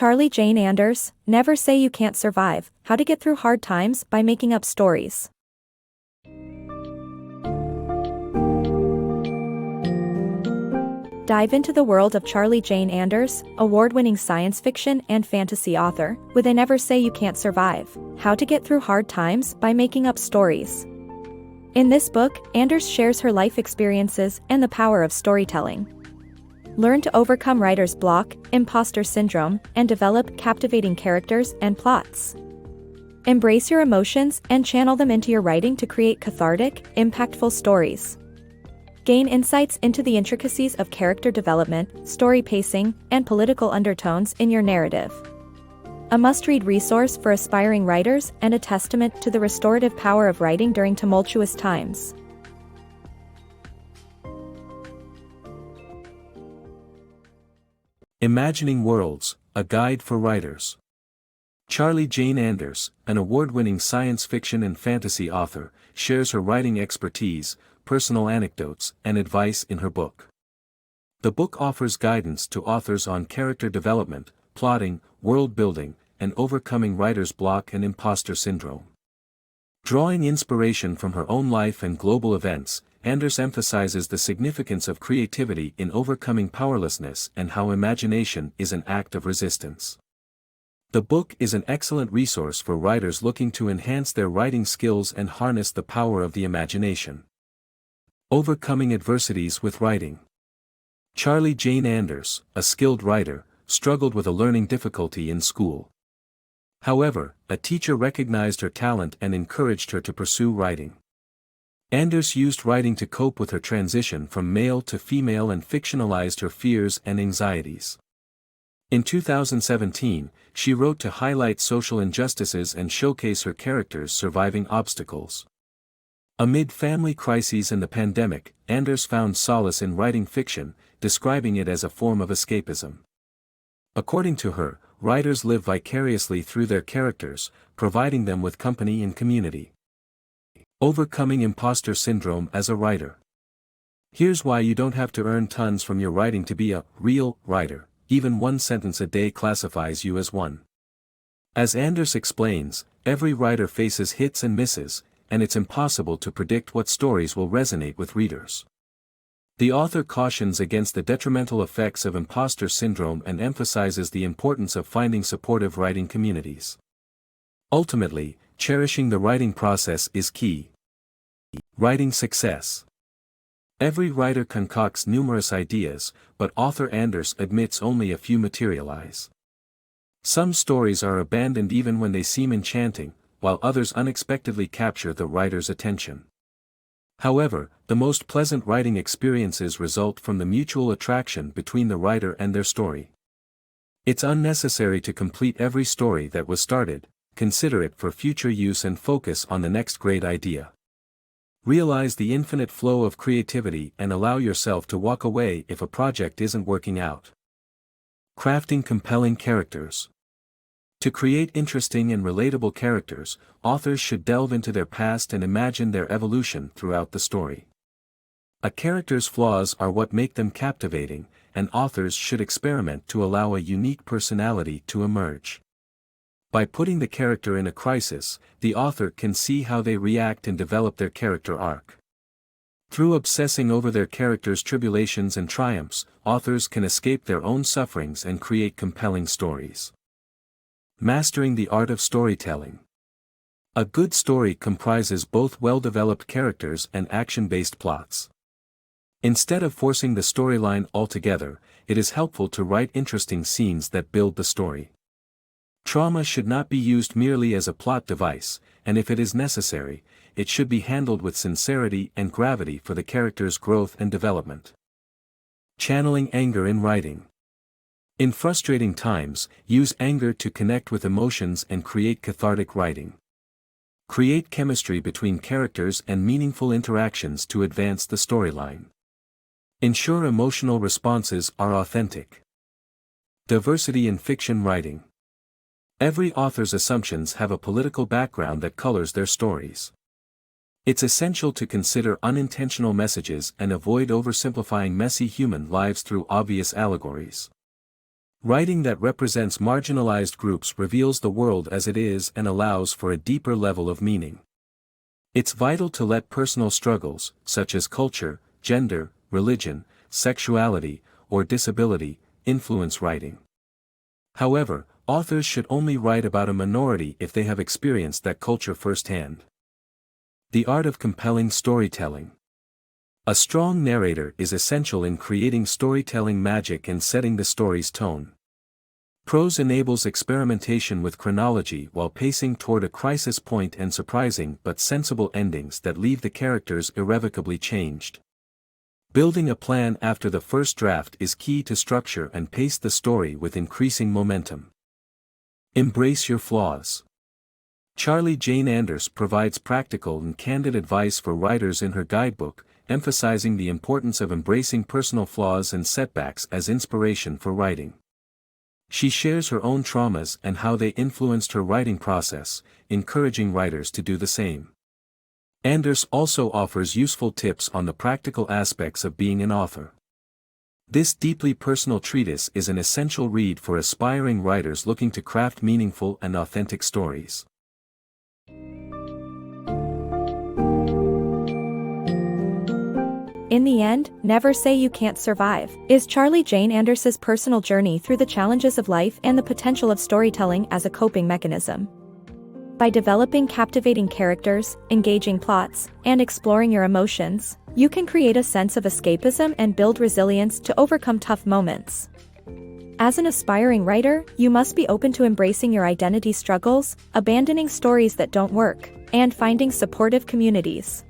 Charlie Jane Anders, Never Say You Can't Survive, How to Get Through Hard Times by Making Up Stories. Dive into the world of Charlie Jane Anders, award-winning science fiction and fantasy author, with a Never Say You Can't Survive, How to Get Through Hard Times by Making Up Stories. In this book, Anders shares her life experiences and the power of storytelling. Learn to overcome writer's block, imposter syndrome, and develop captivating characters and plots. Embrace your emotions and channel them into your writing to create cathartic, impactful stories. Gain insights into the intricacies of character development, story pacing, and political undertones in your narrative. A must-read resource for aspiring writers and a testament to the restorative power of writing during tumultuous times. Imagining Worlds, a guide for writers. Charlie Jane Anders, an award-winning science fiction and fantasy author, shares her writing expertise, personal anecdotes, and advice in her book. The book offers guidance to authors on character development, plotting, world-building, and overcoming writer's block and imposter syndrome. Drawing inspiration from her own life and global events, Anders emphasizes the significance of creativity in overcoming powerlessness and how imagination is an act of resistance. The book is an excellent resource for writers looking to enhance their writing skills and harness the power of the imagination. Overcoming Adversities with Writing. Charlie Jane Anders, a skilled writer, struggled with a learning difficulty in school. However, a teacher recognized her talent and encouraged her to pursue writing. Anders used writing to cope with her transition from male to female and fictionalized her fears and anxieties. In 2017, she wrote to highlight social injustices and showcase her characters surviving obstacles. Amid family crises and the pandemic, Anders found solace in writing fiction, describing it as a form of escapism. According to her, writers live vicariously through their characters, providing them with company and community. Overcoming imposter syndrome as a writer. Here's why you don't have to earn tons from your writing to be a real writer. Even one sentence a day classifies you as one. As Anders explains, every writer faces hits and misses, and it's impossible to predict what stories will resonate with readers. The author cautions against the detrimental effects of imposter syndrome and emphasizes the importance of finding supportive writing communities. Ultimately, cherishing the writing process is key. Writing success. Every writer concocts numerous ideas, but author Anders admits only a few materialize. Some stories are abandoned even when they seem enchanting, while others unexpectedly capture the writer's attention. However, the most pleasant writing experiences result from the mutual attraction between the writer and their story. It's unnecessary to complete every story that was started, consider it for future use and focus on the next great idea. Realize the infinite flow of creativity and allow yourself to walk away if a project isn't working out. Crafting compelling characters. To create interesting and relatable characters, authors should delve into their past and imagine their evolution throughout the story. A character's flaws are what make them captivating, and authors should experiment to allow a unique personality to emerge. By putting the character in a crisis, the author can see how they react and develop their character arc. Through obsessing over their characters' tribulations and triumphs, authors can escape their own sufferings and create compelling stories. Mastering the art of storytelling. A good story comprises both well-developed characters and action-based plots. Instead of forcing the storyline altogether, it is helpful to write interesting scenes that build the story. Trauma should not be used merely as a plot device, and if it is necessary, it should be handled with sincerity and gravity for the character's growth and development. Channeling anger in writing. In frustrating times, use anger to connect with emotions and create cathartic writing. Create chemistry between characters and meaningful interactions to advance the storyline. Ensure emotional responses are authentic. Diversity in fiction writing. Every author's assumptions have a political background that colors their stories. It's essential to consider unintentional messages and avoid oversimplifying messy human lives through obvious allegories. Writing that represents marginalized groups reveals the world as it is and allows for a deeper level of meaning. It's vital to let personal struggles, such as culture, gender, religion, sexuality, or disability, influence writing. However, authors should only write about a minority if they have experienced that culture firsthand. The art of compelling storytelling. A strong narrator is essential in creating storytelling magic and setting the story's tone. Prose enables experimentation with chronology while pacing toward a crisis point and surprising but sensible endings that leave the characters irrevocably changed. Building a plan after the first draft is key to structure and pace the story with increasing momentum. Embrace your flaws. Charlie Jane Anders provides practical and candid advice for writers in her guidebook, emphasizing the importance of embracing personal flaws and setbacks as inspiration for writing. She shares her own traumas and how they influenced her writing process, encouraging writers to do the same. Anders also offers useful tips on the practical aspects of being an author. This deeply personal treatise is an essential read for aspiring writers looking to craft meaningful and authentic stories. In the end, Never Say You Can't Survive is Charlie Jane Anders's personal journey through the challenges of life and the potential of storytelling as a coping mechanism. By developing captivating characters, engaging plots, and exploring your emotions, you can create a sense of escapism and build resilience to overcome tough moments. As an aspiring writer, you must be open to embracing your identity struggles, abandoning stories that don't work, and finding supportive communities.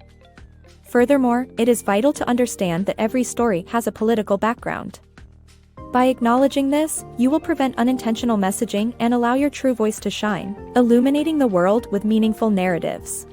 Furthermore, it is vital to understand that every story has a political background. By acknowledging this, you will prevent unintentional messaging and allow your true voice to shine, illuminating the world with meaningful narratives.